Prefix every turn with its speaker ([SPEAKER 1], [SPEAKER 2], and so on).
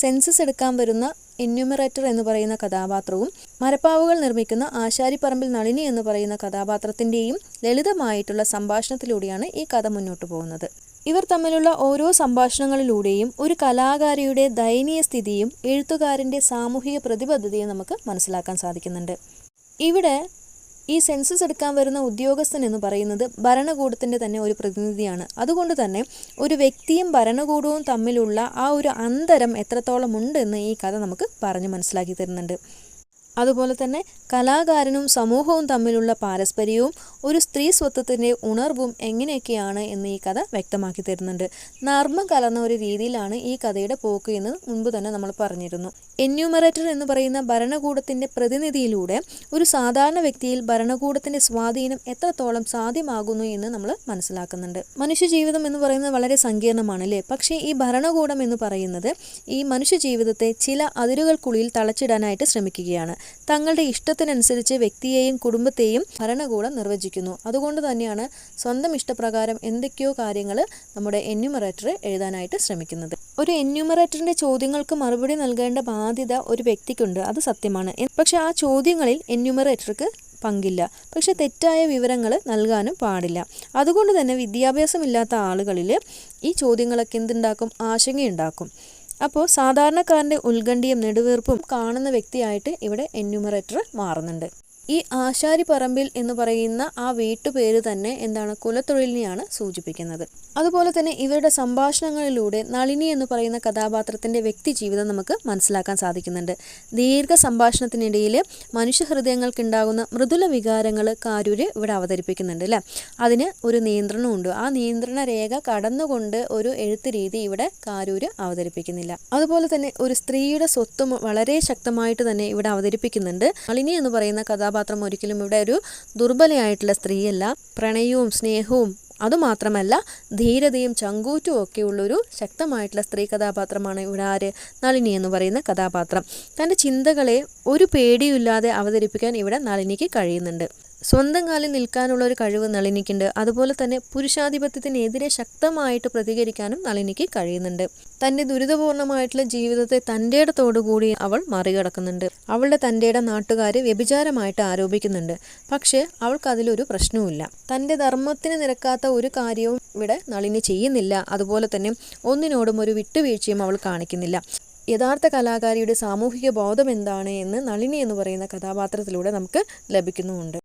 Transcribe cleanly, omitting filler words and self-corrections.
[SPEAKER 1] Census എടുക്കാൻ വരുന്ന enumerator എന്ന് പറയുന്ന കഥാപാത്രവും മരപ്പാവുകൾ നിർമ്മിക്കുന്ന ആശാരിപ്പറമ്പിൽ നളിനി എന്ന് പറയുന്ന കഥാപാത്രത്തിൻ്റെയും ലളിതമായിട്ടുള്ള സംഭാഷണത്തിലൂടെയാണ് ഈ കഥ മുന്നോട്ട് പോകുന്നത്. ഇവർ തമ്മിലുള്ള ഓരോ സംഭാഷണങ്ങളിലൂടെയും ഒരു കലാകാരിയുടെ ദയനീയ സ്ഥിതിയും എഴുത്തുകാരൻ്റെ സാമൂഹിക പ്രതിബദ്ധതയും നമുക്ക് മനസ്സിലാക്കാൻ സാധിക്കുന്നുണ്ട്. ഇവിടെ ഈ സെൻസസ് എടുക്കാൻ വരുന്ന ഉദ്യോഗസ്ഥൻ എന്ന് പറയുന്നത് ഭരണകൂടത്തിൻ്റെ തന്നെ ഒരു പ്രതിനിധിയാണ്. അതുകൊണ്ട് തന്നെ ഒരു വ്യക്തിയും ഭരണകൂടവും തമ്മിലുള്ള ആ ഒരു അന്തരം എത്രത്തോളം ഉണ്ടെന്ന് ഈ കഥ നമുക്ക് പറഞ്ഞ് മനസ്സിലാക്കി തരുന്നുണ്ട്. അതുപോലെ തന്നെ കലാകാരനും സമൂഹവും തമ്മിലുള്ള പാരസ്പര്യവും ഒരു സ്ത്രീ സ്വത്വത്തിൻ്റെ ഉണർവും എങ്ങനെയൊക്കെയാണ് എന്ന് ഈ കഥ വ്യക്തമാക്കി തരുന്നുണ്ട്. നർമ്മം കലർന്ന ഒരു രീതിയിലാണ് ഈ കഥയുടെ പോക്ക് എന്ന് മുൻപ് തന്നെ നമ്മൾ പറഞ്ഞിരുന്നു. എന്യൂമറേറ്റർ എന്ന് പറയുന്ന ഭരണകൂടത്തിൻ്റെ പ്രതിനിധിയിലൂടെ ഒരു സാധാരണ വ്യക്തിയിൽ ഭരണകൂടത്തിൻ്റെ സ്വാധീനം എത്രത്തോളം സാധ്യമാകുന്നു എന്ന് നമ്മൾ മനസ്സിലാക്കുന്നുണ്ട്. മനുഷ്യജീവിതം എന്ന് പറയുന്നത് വളരെ സങ്കീർണമാണ് അല്ലേ? പക്ഷേ ഈ ഭരണകൂടം എന്ന് പറയുന്നത് ഈ മനുഷ്യജീവിതത്തെ ചില അതിരുകൾക്കുള്ളിൽ തളച്ചിടാനായിട്ട് ശ്രമിക്കുകയാണ്. തങ്ങളുടെ ഇഷ്ടത്തിനനുസരിച്ച് വ്യക്തിയെയും കുടുംബത്തെയും ഭരണകൂടം നിർവചിക്കുന്നു. അതുകൊണ്ട് തന്നെയാണ് സ്വന്തം ഇഷ്ടപ്രകാരം എന്തൊക്കെയോ കാര്യങ്ങൾ നമ്മുടെ എന്യൂമറേറ്റർ എഴുതാനായിട്ട് ശ്രമിക്കുന്നത്. ഒരു എന്യൂമറേറ്ററിൻ്റെ ചോദ്യങ്ങൾക്ക് മറുപടി നൽകേണ്ട ബാധ്യത ഒരു വ്യക്തിക്കുണ്ട്, അത് സത്യമാണ്. പക്ഷെ ആ ചോദ്യങ്ങളിൽ എന്യൂമറേറ്റർക്ക് പങ്കില്ല. പക്ഷെ തെറ്റായ വിവരങ്ങൾ നൽകാനും പാടില്ല. അതുകൊണ്ട് തന്നെ വിദ്യാഭ്യാസമില്ലാത്ത ആളുകളിൽ ഈ ചോദ്യങ്ങളൊക്കെ എന്തുണ്ടാക്കും? ആശങ്കയുണ്ടാക്കും. അപ്പോൾ സാധാരണക്കാരൻ്റെ ഉത്കണ്ഠയും നെടുവീർപ്പും കാണുന്ന വ്യക്തിയായിട്ട് ഇവിടെ എന്യൂമറേറ്റർ മാറുന്നുണ്ട്. ഈ ആശാരിപ്പറമ്പിൽ എന്ന് പറയുന്ന ആ വീട്ടുപേര് തന്നെ എന്താണ്? കുലത്തൊഴിലിനെയാണ് സൂചിപ്പിക്കുന്നത്. അതുപോലെ തന്നെ ഇവരുടെ സംഭാഷണങ്ങളിലൂടെ നളിനി എന്ന് പറയുന്ന കഥാപാത്രത്തിൻ്റെ വ്യക്തി ജീവിതം നമുക്ക് മനസ്സിലാക്കാൻ സാധിക്കുന്നുണ്ട്. ദീർഘ സംഭാഷണത്തിനിടയിൽ മനുഷ്യഹൃദയങ്ങൾക്കുണ്ടാകുന്ന മൃദുല വികാരങ്ങൾ കാരൂര് ഇവിടെ അവതരിപ്പിക്കുന്നുണ്ട് അല്ലേ? അതിന് ഒരു നിയന്ത്രണമുണ്ട്. ആ നിയന്ത്രണ രേഖ കടന്നുകൊണ്ട് ഒരു എഴുത്ത് രീതി ഇവിടെ കാരൂര് അവതരിപ്പിക്കുന്നില്ല. അതുപോലെ തന്നെ ഒരു സ്ത്രീയുടെ സ്വത്വം വളരെ ശക്തമായിട്ട് തന്നെ ഇവിടെ അവതരിപ്പിക്കുന്നുണ്ട്. നളിനി എന്ന് പറയുന്ന കഥാപാത്രം ഒരിക്കലും ഇവിടെ ഒരു ദുർബലയായിട്ടുള്ള സ്ത്രീയല്ല. പ്രണയവും സ്നേഹവും അതുമാത്രമല്ല ധീരതയും ചങ്കൂറ്റും ഒക്കെയുള്ളൊരു ശക്തമായിട്ടുള്ള സ്ത്രീ കഥാപാത്രമാണ് ഇവിടെ ആര്? നളിനി എന്ന് പറയുന്ന കഥാപാത്രം. തൻ്റെ ചിന്തകളെ ഒരു പേടിയില്ലാതെ അവതരിപ്പിക്കാൻ ഇവിടെ നളിനിക്ക് കഴിയുന്നുണ്ട്. സ്വന്തം കാലിൽ നിൽക്കാനുള്ള ഒരു കഴിവ് നളിനിക്കുണ്ട്. അതുപോലെ തന്നെ പുരുഷാധിപത്യത്തിനെതിരെ ശക്തമായിട്ട് പ്രതികരിക്കാനും നളിനിക്ക് കഴിയുന്നുണ്ട്. തൻ്റെ ദുരിതപൂർണമായിട്ടുള്ള ജീവിതത്തെ തൻ്റെടത്തോടുകൂടി അവൾ മറികടക്കുന്നുണ്ട്. അവളുടെ തൻ്റെട നാട്ടുകാർ വ്യഭിചാരമായിട്ട് ആരോപിക്കുന്നുണ്ട്. പക്ഷേ അവൾക്ക് അതിലൊരു പ്രശ്നവുമില്ല. തൻ്റെ ധർമ്മത്തിന് നിരക്കാത്ത ഒരു കാര്യവും ഇവിടെ നളിനി ചെയ്യുന്നില്ല. അതുപോലെ തന്നെ ഒന്നിനോടും ഒരു വിട്ടുവീഴ്ചയും അവൾ കാണിക്കുന്നില്ല. യഥാർത്ഥ കലാകാരിയുടെ സാമൂഹിക ബോധം എന്താണ് എന്ന് നളിനി എന്ന് പറയുന്ന കഥാപാത്രത്തിലൂടെ നമുക്ക് ലഭിക്കുന്നുമുണ്ട്.